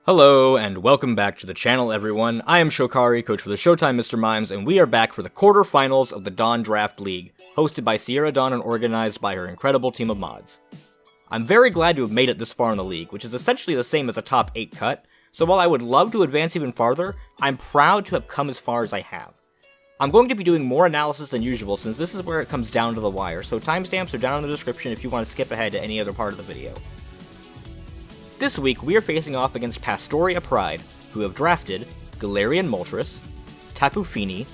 Hello, and welcome back to the channel, everyone. I am Shokari, coach for the Showtime Mr. Mimes, and we are back for the quarterfinals of the Dawn Draft League, hosted by Sierra Dawn and organized by her incredible team of mods. I'm very glad to have made it this far in the league, which is essentially the same as a top 8 cut, so while I would love to advance even farther, I'm proud to have come as far as I have. I'm going to be doing more analysis than usual since this is where it comes down to the wire, so timestamps are down in the description if you want to skip ahead to any other part of the video. This week, we are facing off against Pastoria Pride, who have drafted Galarian Moltres, Tapu Fini,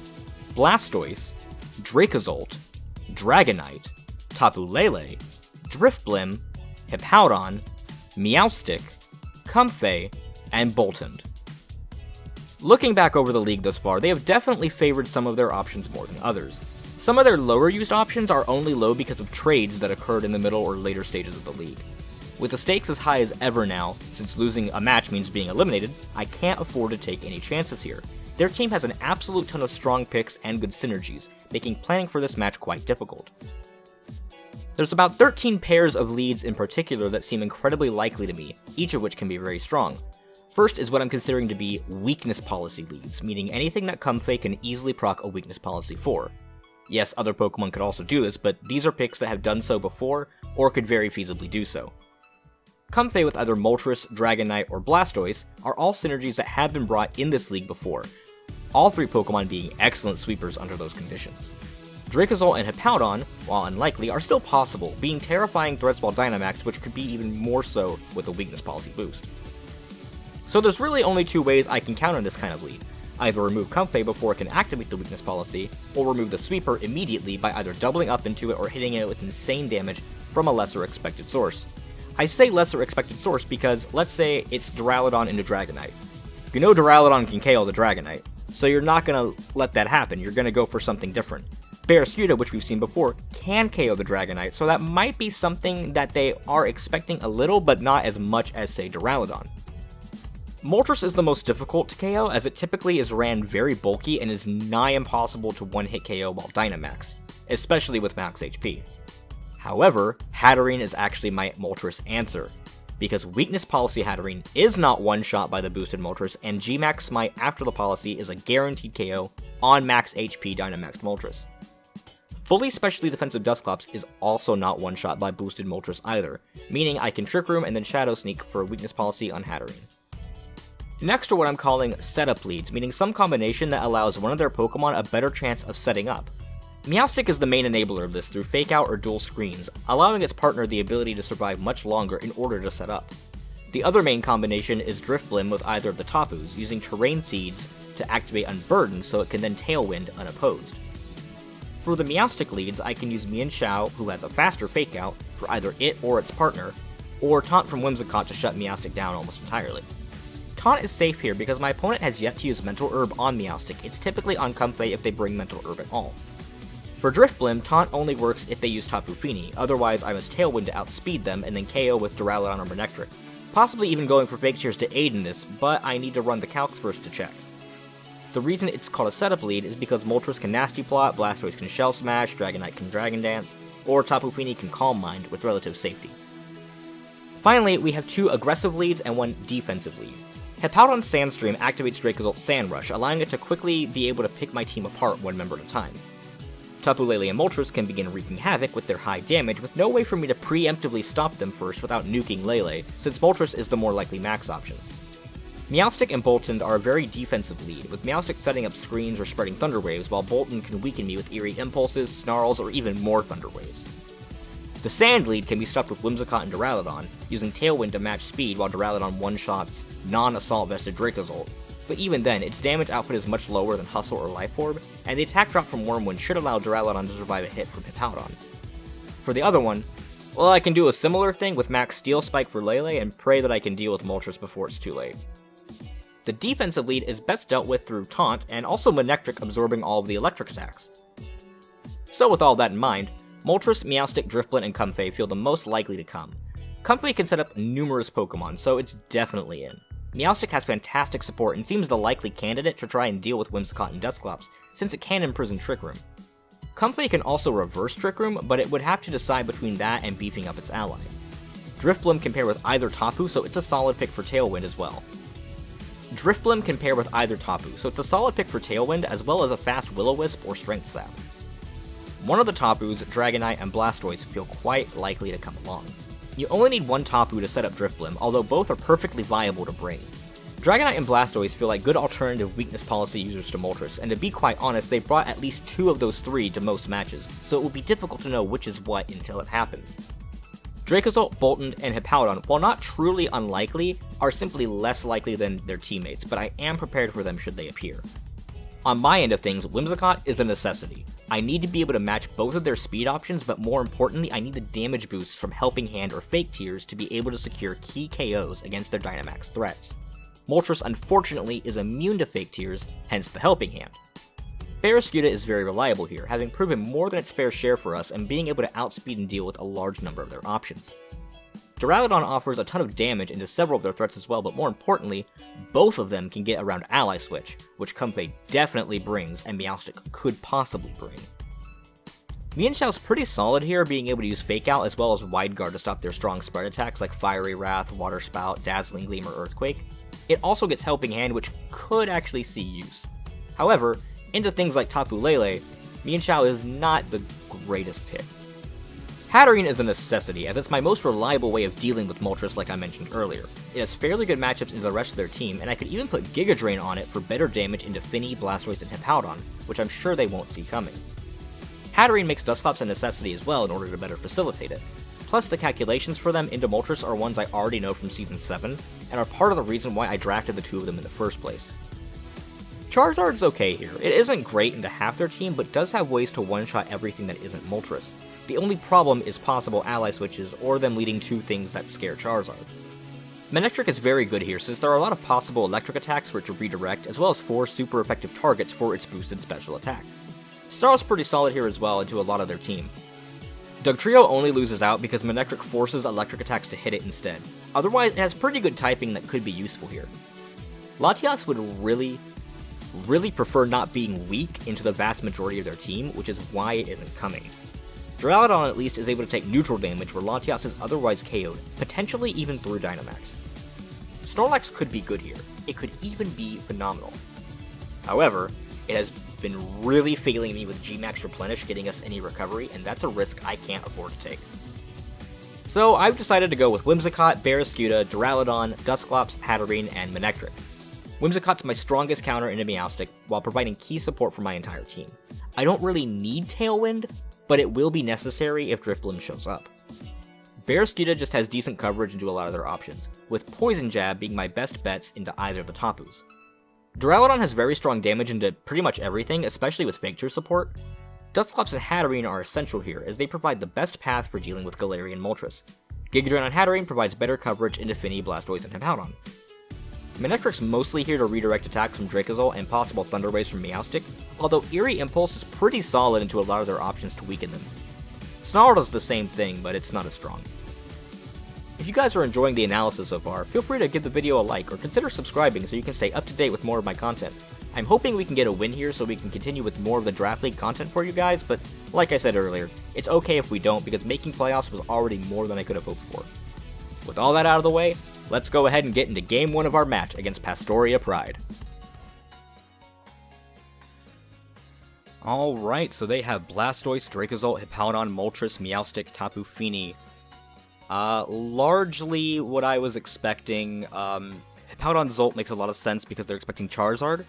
Blastoise, Dracozolt, Dragonite, Tapu Lele, Drifblim, Hippowdon, Meowstic, Comfey, and Boltund. Looking back over the league thus far, they have definitely favored some of their options more than others. Some of their lower used options are only low because of trades that occurred in the middle or later stages of the league. With the stakes as high as ever now, since losing a match means being eliminated, I can't afford to take any chances here. Their team has an absolute ton of strong picks and good synergies, making planning for this match quite difficult. There's about 13 pairs of leads in particular that seem incredibly likely to me, each of which can be very strong. First is what I'm considering to be weakness policy leads, meaning anything that Comfey can easily proc a weakness policy for. Yes, other Pokemon could also do this, but these are picks that have done so before, or could very feasibly do so. Comfey with either Moltres, Dragonite, or Blastoise are all synergies that have been brought in this league before, all three Pokemon being excellent sweepers under those conditions. Dracozolt and Hippowdon, while unlikely, are still possible, being terrifying threats while Dynamaxed, which could be even more so with a weakness policy boost. So there's really only two ways I can counter this kind of lead. Either remove Comfey before it can activate the weakness policy, or remove the sweeper immediately by either doubling up into it or hitting it with insane damage from a lesser expected source. I say lesser expected source because, let's say, it's Duraludon into Dragonite. You know Duraludon can KO the Dragonite, so you're not going to let that happen, you're going to go for something different. Barraskewda, which we've seen before, can KO the Dragonite, so that might be something that they are expecting a little, but not as much as, say, Duraludon. Moltres is the most difficult to KO, as it typically is ran very bulky and is nigh impossible to one-hit KO while Dynamaxed, especially with max HP. However, Hatterene is actually my Moltres answer, because Weakness Policy Hatterene is not one-shot by the boosted Moltres, and G-Max Smite after the policy is a guaranteed KO on max HP Dynamaxed Moltres. Fully Specially Defensive Dusclops is also not one-shot by boosted Moltres either, meaning I can Trick Room and then Shadow Sneak for a Weakness Policy on Hatterene. Next are what I'm calling setup leads, meaning some combination that allows one of their Pokemon a better chance of setting up. Meowstic is the main enabler of this through Fake Out or Dual Screens, allowing its partner the ability to survive much longer in order to set up. The other main combination is Drifblim with either of the Tapus, using Terrain Seeds to activate Unburden so it can then Tailwind unopposed. For the Meowstic leads, I can use Mienshao, who has a faster Fake Out, for either it or its partner, or Taunt from Whimsicott to shut Meowstic down almost entirely. Taunt is safe here because my opponent has yet to use Mental Herb on Meowstic, it's typically on Comfey if they bring Mental Herb at all. For Drifblim, Taunt only works if they use Tapu Fini, otherwise I must Tailwind to outspeed them and then KO with Duraludon or Manectric. Possibly even going for Fake Tears to aid in this, but I need to run the calcs first to check. The reason it's called a setup lead is because Moltres can Nasty Plot, Blastoise can Shell Smash, Dragonite can Dragon Dance, or Tapu Fini can Calm Mind with relative safety. Finally, we have two aggressive leads and one defensive lead. Hippowdon Sandstream activates Dracozolt Sand Rush, allowing it to quickly be able to pick my team apart one member at a time. Tapu Lele and Moltres can begin wreaking havoc with their high damage, with no way for me to preemptively stop them first without nuking Lele, since Moltres is the more likely max option. Meowstic and Boltund are a very defensive lead, with Meowstic setting up screens or spreading Thunder Waves, while Boltund can weaken me with Eerie Impulses, Snarls, or even more Thunder Waves. The Sand lead can be stuck with Whimsicott and Duraludon, using Tailwind to match speed while Duraludon one-shots non-Assault Vested Dracozolt, but even then, its damage output is much lower than Hustle or Life Orb, and the attack drop from Wormwind should allow Duraludon to survive a hit from Hippowdon. For the other one, well, I can do a similar thing with max Steel Spike for Lele and pray that I can deal with Moltres before it's too late. The defensive lead is best dealt with through Taunt, and also Manectric absorbing all of the electric attacks. So with all that in mind, Moltres, Meowstic, Drifblim, and Comfey feel the most likely to come. Comfey can set up numerous Pokemon, so it's definitely in. Meowstic has fantastic support and seems the likely candidate to try and deal with Whimsicott and Dusclops, since it can imprison Trick Room. Comfey can also reverse Trick Room, but it would have to decide between that and beefing up its ally. Drifblim can pair with either Tapu, so it's a solid pick for Tailwind as well. Drifblim can pair with either Tapu, so it's a solid pick for Tailwind as well as a fast Will-O-Wisp or Strength Sap. One of the Tapus, Dragonite and Blastoise, feel quite likely to come along. You only need one Tapu to set up Drifblim, although both are perfectly viable to bring. Dragonite and Blastoise feel like good alternative weakness policy users to Moltres, and to be quite honest, they brought at least 2 of those 3 to most matches, so it will be difficult to know which is what until it happens. Dracozolt, Boltund, and Hippowdon, while not truly unlikely, are simply less likely than their teammates, but I am prepared for them should they appear. On my end of things, Whimsicott is a necessity. I need to be able to match both of their speed options, but more importantly, I need the damage boosts from Helping Hand or Fake Tears to be able to secure key KOs against their Dynamax threats. Moltres, unfortunately, is immune to Fake Tears, hence the Helping Hand. Barraskewda is very reliable here, having proven more than its fair share for us and being able to outspeed and deal with a large number of their options. Duraludon offers a ton of damage into several of their threats as well, but more importantly, both of them can get around Ally Switch, which Comfey definitely brings and Meowstic could possibly bring. Mienshau's pretty solid here, being able to use Fake Out as well as Wide Guard to stop their strong spread attacks like Fiery Wrath, Water Spout, Dazzling Gleam, or Earthquake. It also gets Helping Hand, which could actually see use. However, into things like Tapu Lele, Mienshao is not the greatest pick. Hatterene is a necessity, as it's my most reliable way of dealing with Moltres like I mentioned earlier. It has fairly good matchups into the rest of their team, and I could even put Giga Drain on it for better damage into Finny, Blastoise, and Hippowdon, which I'm sure they won't see coming. Hatterene makes Dusclops a necessity as well in order to better facilitate it. Plus, the calculations for them into Moltres are ones I already know from Season 7, and are part of the reason why I drafted the 2 of them in the first place. Charizard's okay here. It isn't great into half their team, but does have ways to one-shot everything that isn't Moltres. The only problem is possible ally switches, or them leading to things that scare Charizard. Manectric is very good here, since there are a lot of possible electric attacks for it to redirect, as well as 4 super effective targets for its boosted special attack. Starl's pretty solid here as well into a lot of their team. Dugtrio only loses out because Manectric forces electric attacks to hit it instead. Otherwise, it has pretty good typing that could be useful here. Latias would really prefer not being weak into the vast majority of their team, which is why it isn't coming. Duraludon at least is able to take neutral damage where Latias is otherwise KO'd, potentially even through Dynamax. Snorlax could be good here. It could even be phenomenal. However, it has been really failing me with Gmax Replenish getting us any recovery, and that's a risk I can't afford to take. So I've decided to go with Whimsicott, Barraskewda, Duraludon, Dusclops, Hatterene, and Manectric. Whimsicott's my strongest counter into Meowstic, while providing key support for my entire team. I don't really need Tailwind, but it will be necessary if Drifblim shows up. Barraskewda just has decent coverage into a lot of their options, with Poison Jab being my best bets into either of the Tapus. Duraludon has very strong damage into pretty much everything, especially with Fake Tear support. Dusclops and Hatterene are essential here, as they provide the best path for dealing with Galarian Moltres. Giga Drain on Hatterene provides better coverage into Finny, Blastoise, and Hippowdon. Manectric's mostly here to redirect attacks from Dracozolt and possible Thunder Waves from Meowstic, although Eerie Impulse is pretty solid into a lot of their options to weaken them. Snarl does the same thing, but it's not as strong. If you guys are enjoying the analysis so far, feel free to give the video a like or consider subscribing so you can stay up to date with more of my content. I'm hoping we can get a win here so we can continue with more of the Draft League content for you guys, but like I said earlier, it's okay if we don't because making playoffs was already more than I could have hoped for. With all that out of the way, let's go ahead and get into Game 1 of our match against Pastoria Pride. Alright, so they have Blastoise, Dracozolt, Hippowdon, Moltres, Meowstic, Tapu Fini. Largely what I was expecting. Hippowdon Zolt makes a lot of sense because they're expecting Charizard.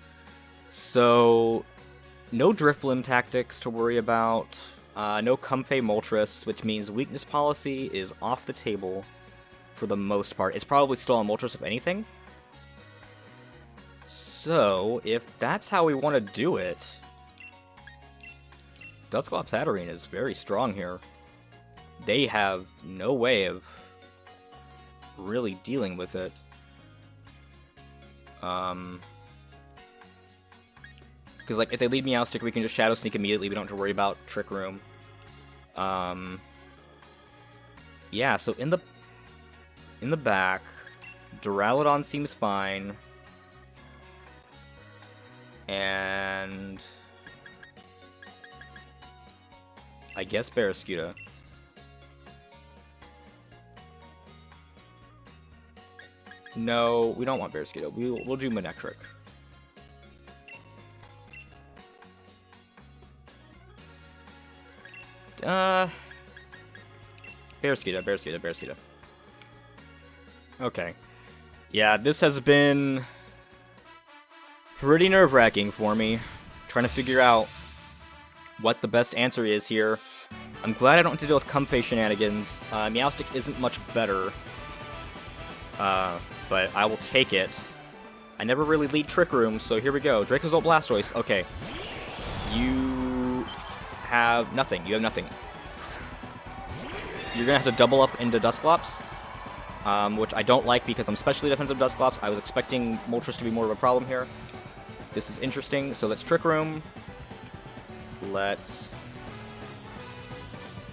So, no Drifblim tactics to worry about. No Comfey Moltres, which means weakness policy is off the table for the most part. It's probably still on Moltres if anything. So, if that's how we want to do it, Dusclops Hatterene is very strong here. They have no way of really dealing with it. Because, like, if they lead Meowstic, we can just Shadow Sneak immediately. We don't have to worry about Trick Room. Yeah, so in the back, Duraludon seems fine. And I guess Barraskewda. No, we don't want Bearskito. We'll do Manectric. Bearskito. Okay. Yeah, this has been pretty nerve-wracking for me, trying to figure out what the best answer is here. I'm glad I don't have to deal with Comfey shenanigans. Meowstic isn't much better, but I will take it. I never really lead Trick Room, so here we go. Dracozolt Blastoise. Okay. You have nothing. You have nothing. You're gonna have to double up into Dusclops, which I don't like because I'm specially defensive Dusclops. I was expecting Moltres to be more of a problem here. This is interesting. So let's Trick Room. Let's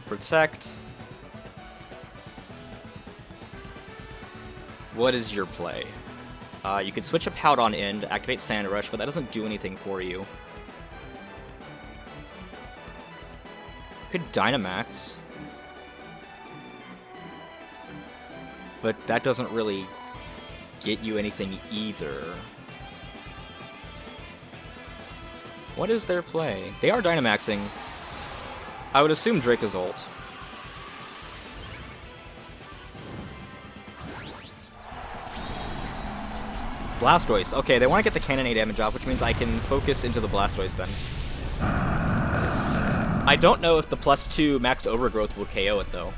Protect. What is your play? You could switch a Powdon in to activate Sand Rush, but that doesn't do anything for you. Could Dynamax. But that doesn't really get you anything either. What is their play? They are Dynamaxing. I would assume Dracozolt. Blastoise. Okay, they want to get the Cannon A damage off, which means I can focus into the Blastoise then. I don't know if the +2 max overgrowth will KO it though.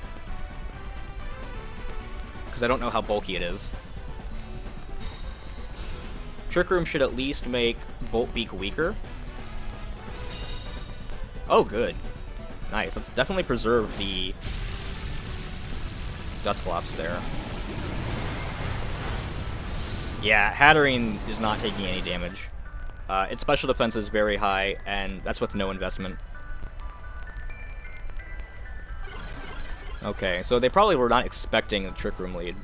I don't know how bulky it is. Trick Room should at least make Bolt Beak weaker. Oh, good. Nice. Let's definitely preserve the Dusclops there. Yeah, Hatterene is not taking any damage. Its special defense is very high, and that's with no investment. Okay, so they probably were not expecting the Trick Room lead.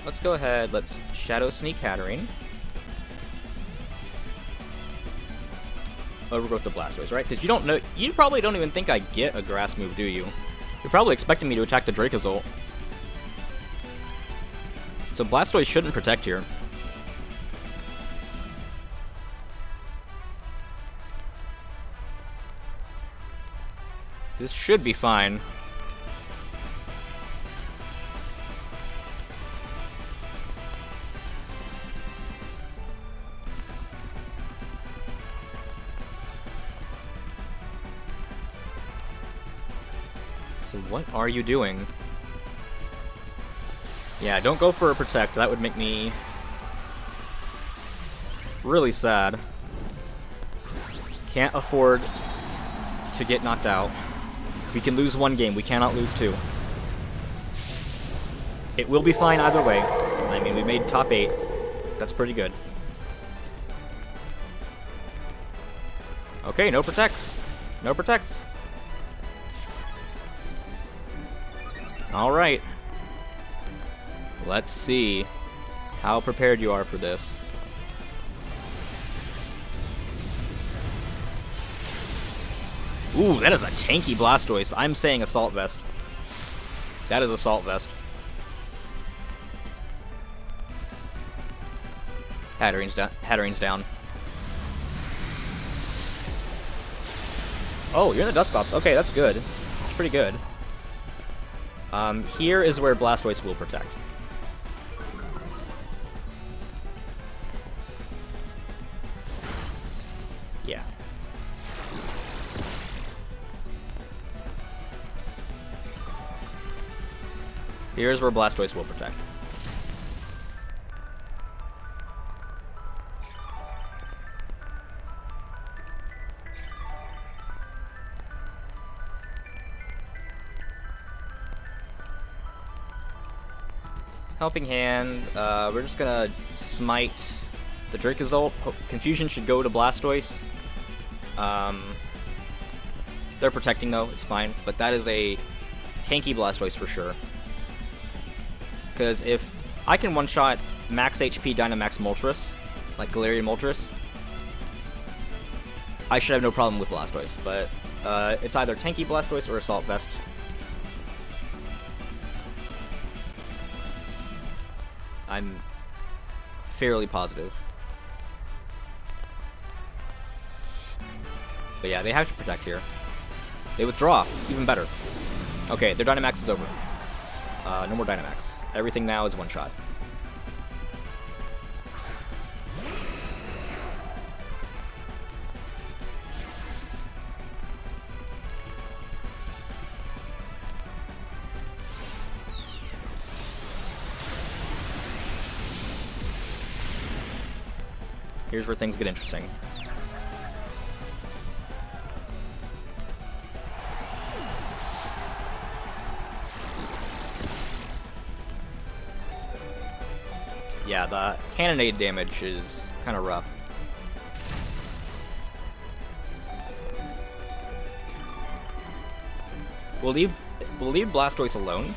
Let's go ahead, let's Shadow Sneak Hatterene. Overgrowth the Blastoise, right? Because you don't know, you probably don't even think I get a grass move, do you? You're probably expecting me to attack the Dracozolt. So Blastoise shouldn't protect here. This should be fine. So what are you doing? Yeah, don't go for a Protect. That would make me really sad. Can't afford to get knocked out. We can lose one game. We cannot lose two. It will be fine either way. I mean, we made top 8. That's pretty good. Okay, no Protects. No Protects. Alright. Let's see how prepared you are for this. Ooh, that is a tanky Blastoise. I'm saying Assault Vest. That is Assault Vest. Hatterene's down. Oh, you're in the Dusclops. Okay, that's good. That's pretty good. Here is where Blastoise will protect. Yeah. Here's where Blastoise will protect. Helping Hand, we're just gonna smite the Dracozolt. Confusion should go to Blastoise. They're protecting though, it's fine, but that is a tanky Blastoise for sure. Because if I can one-shot max HP Dynamax Moltres, like Galarian Moltres, I should have no problem with Blastoise, but it's either tanky Blastoise or Assault Vest. I'm fairly positive. But yeah, they have to protect here. They withdraw, even better. Okay, their Dynamax is over. No more Dynamax. Everything now is one shot. Here's where things get interesting. Yeah, the cannonade damage is kind of rough. We'll leave Blastoise alone.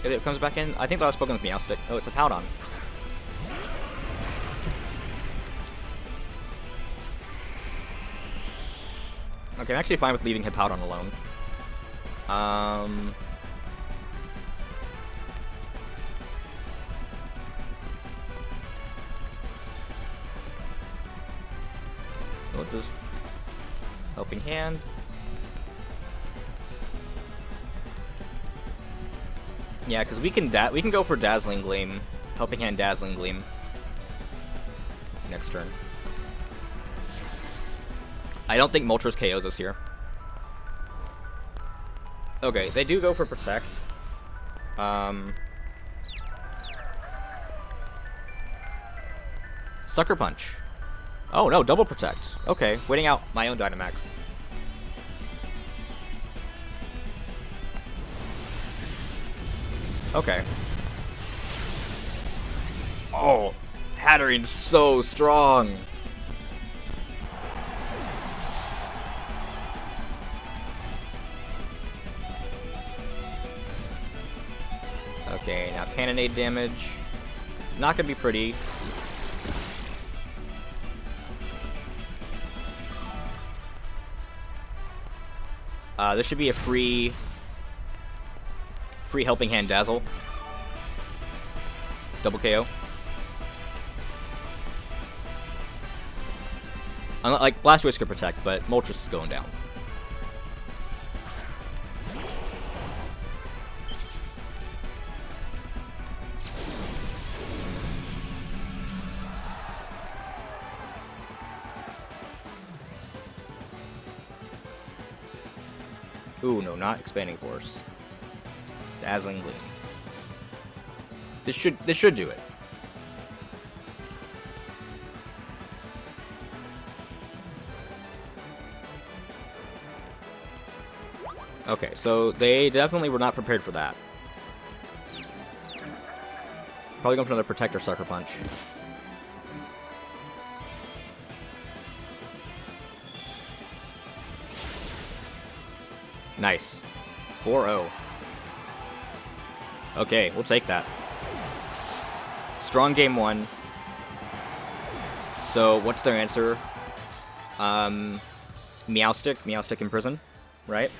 If it comes back in, I think that was spoken with Meowstic. Oh, it's a Powdon. Okay, I'm actually fine with leaving Hippowdon alone. What's this? Helping Hand. Yeah, because we can go for Dazzling Gleam, Helping Hand, Dazzling Gleam. Next turn. I don't think Moltres KOs us here. Okay, they do go for Protect. Sucker Punch. Oh no, double Protect. Okay, waiting out my own Dynamax. Okay. Oh, Hattering's so strong. Okay, now Cannonade damage. Not gonna be pretty. This should be a free Helping Hand Dazzle. Double KO. Like, Blastoise could protect, but Moltres is going down. Ooh, no, not Expanding Force. Dazzling Gleam. This should do it. Okay, so they definitely were not prepared for that. Probably going for another Protector Sucker Punch. Nice. 4-0. Okay, we'll take that. Strong game 1. So, what's their answer? Meowstic? Meowstic in prison, right?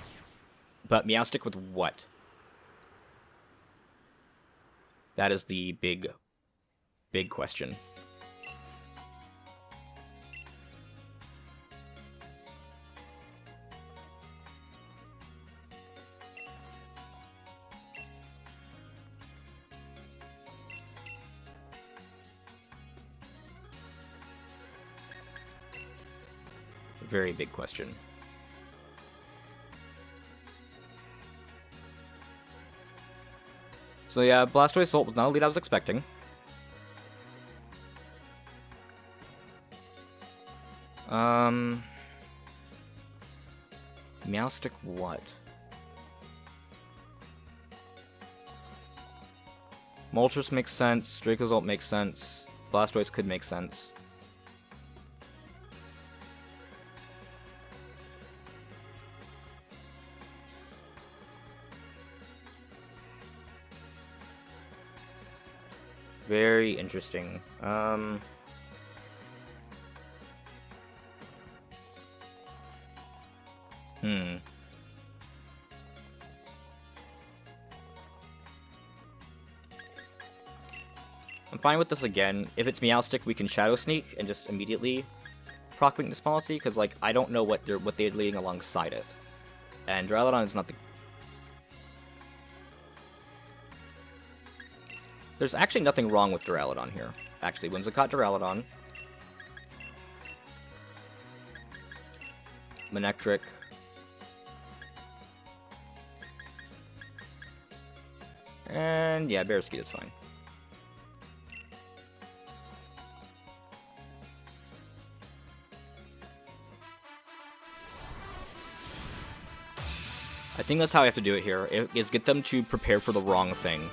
But Meowstic with what? That is the big question. Very big question. So yeah, Blastoise Assault was not a lead I was expecting. Meowstic what? Moltres makes sense, Draco's ult makes sense, Blastoise could make sense. Very interesting. I'm fine with this again. If it's Meowstic, we can Shadow Sneak and just immediately proc Weakness Policy, because, like, I don't know what they're leading alongside it. And Duraludon is not the... There's actually nothing wrong with Duraludon here. Actually, Whimsicott Duraludon. Manectric. And yeah, Bearski is fine. I think that's how I have to do it here, is get them to prepare for the wrong thing.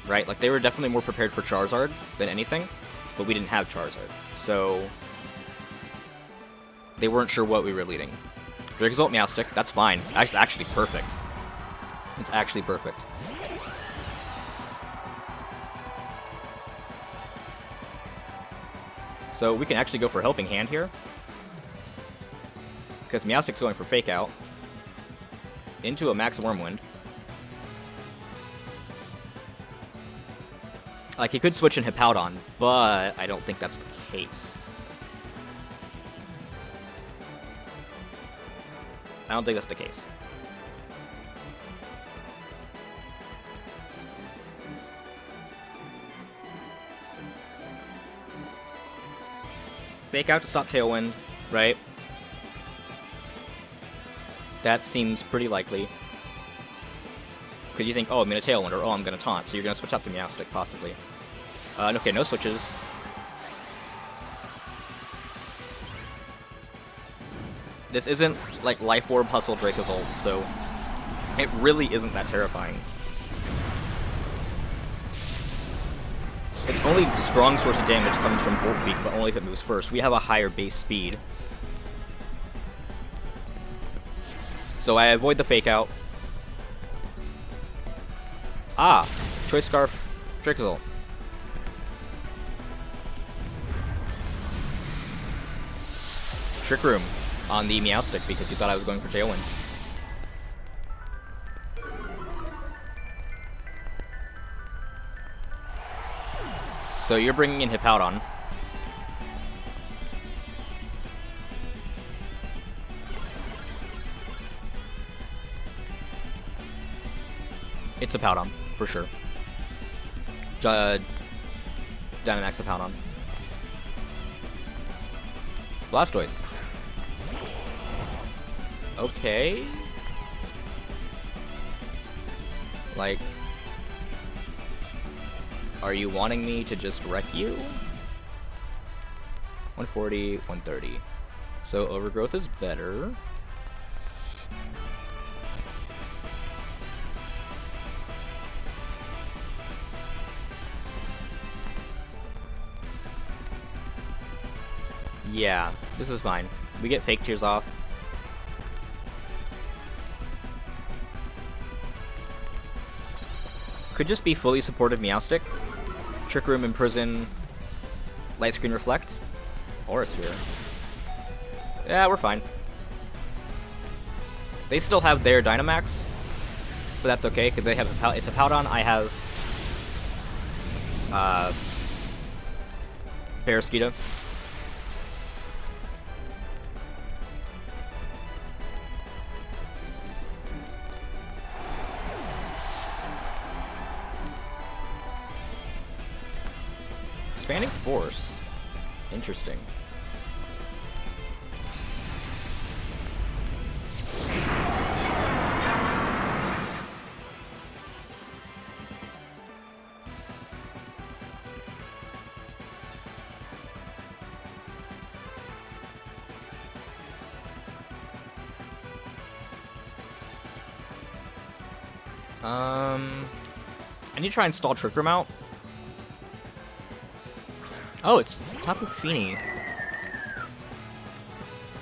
Right? Like, they were definitely more prepared for Charizard than anything, but we didn't have Charizard. So, they weren't sure what we were leading. Dracozolt Meowstic, that's fine. Actually perfect. It's actually perfect. So we can actually go for Helping Hand here. Because Meowstic's going for Fake Out. Into a Max Wormwind. Like, he could switch in Hippowdon, but I don't think that's the case. I don't think that's the case. Fake Out to stop Tailwind, right? That seems pretty likely. Because you think, oh, I'm going to Tailwind, or oh, I'm going to Taunt, so you're going to switch out the Meowstic, possibly. Okay, no switches. This isn't, like, Life Orb Hustle Dracozolt, so it really isn't that terrifying. Its only strong source of damage comes from Volt Beak, but only if it moves first. We have a higher base speed. So I avoid the Fake Out. Ah! Choice Scarf Dracozolt. Trick Room on the Meowstic because you thought I was going for Tailwind. So you're bringing in Hippowdon. It's Hippowdon, for sure. Dynamax Hippowdon. Blastoise. Okay. Like, are you wanting me to just wreck you? 140, 130. So Overgrowth is better. Yeah, this is fine. We get Fake Tears off. Could just be fully supportive Meowstic. Trick Room, Imprison, Light Screen Reflect, or a Sphere. Yeah, we're fine. They still have their Dynamax, so that's okay, because they have it's a Hippowdon. I have Barraskewda. Expanding Force. Interesting. I need to try and stall Trick Room out. Oh, it's Tapu Fini.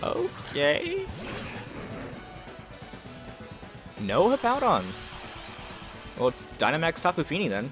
Okay. No Hippowdon. Well, it's Dynamax Tapu Fini then.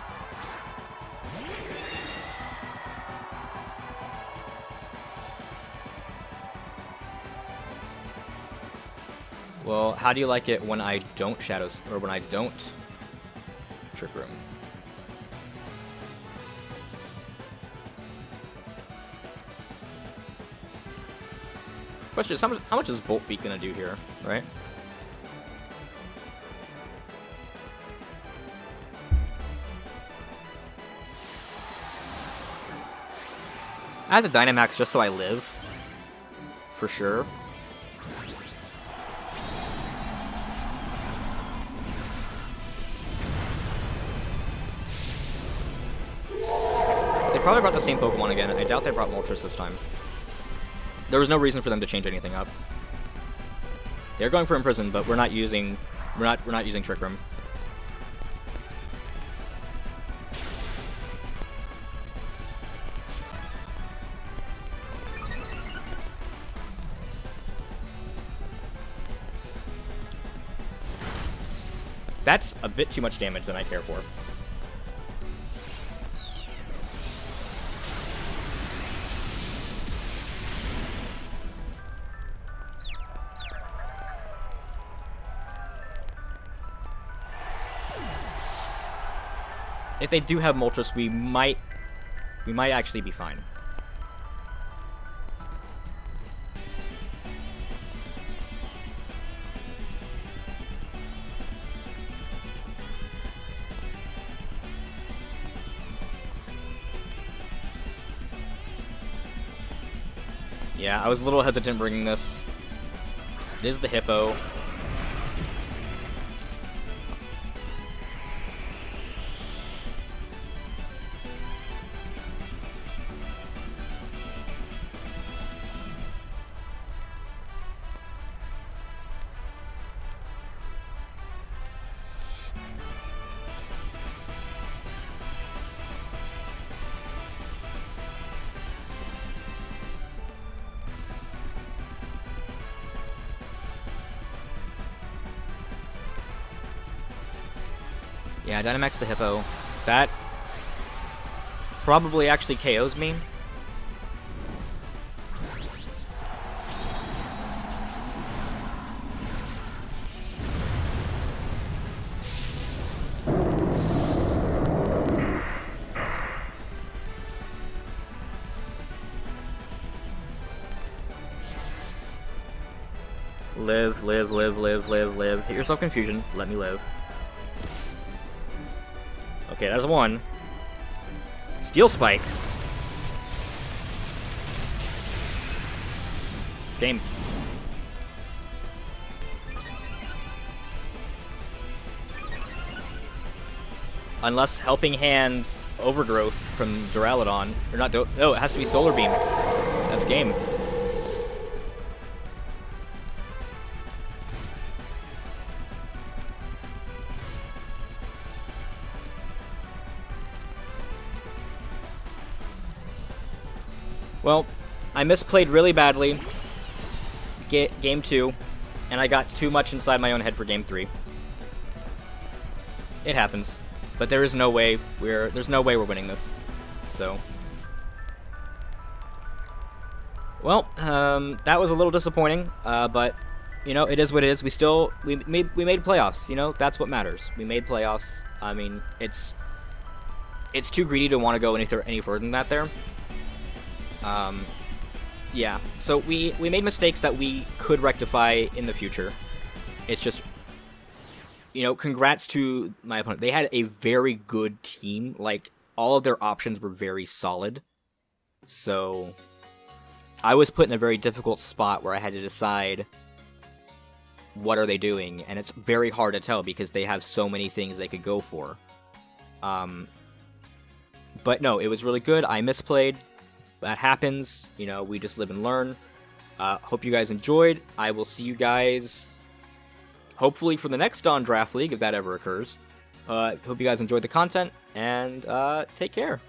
Well, how do you like it when I don't or when I don't Trick Room? Question is, how much is Bolt Beat gonna do here, right? I have the Dynamax just so I live. For sure. They probably brought the same Pokemon again. I doubt they brought Moltres this time. There was no reason for them to change anything up. They're going for Imprison, but we're not using Trick Room. That's a bit too much damage than I care for. If they do have Moltres, we might actually be fine. Yeah, I was a little hesitant bringing this. It is the Hippo. Yeah, Dynamax the Hippo. That probably actually KOs me. Live, live, live, live, live, live. Hit yourself Confusion. Let me live. Okay, that's one. Steel Spike. It's game. Unless Helping Hand Overgrowth from Duraludon. Or not, no, it has to be Solar Beam. That's game. Well, I misplayed really badly game 2, and I got too much inside my own head for game 3. It happens, but there is no way we're winning this. So, well, that was a little disappointing, but you know, it is what it is. We made playoffs. You know, that's what matters. We made playoffs. I mean, it's too greedy to want to go any further than that there. Yeah, so we made mistakes that we could rectify in the future. It's just, you know, congrats to my opponent. They had a very good team. Like, all of their options were very solid. So, I was put in a very difficult spot where I had to decide what are they doing, and it's very hard to tell because they have so many things they could go for. But no, it was really good. I misplayed. That happens, you know, we just live and learn. Hope you guys enjoyed. I will see you guys, hopefully, for the next Dawn Draft League, if that ever occurs. Hope you guys enjoyed the content, and take care.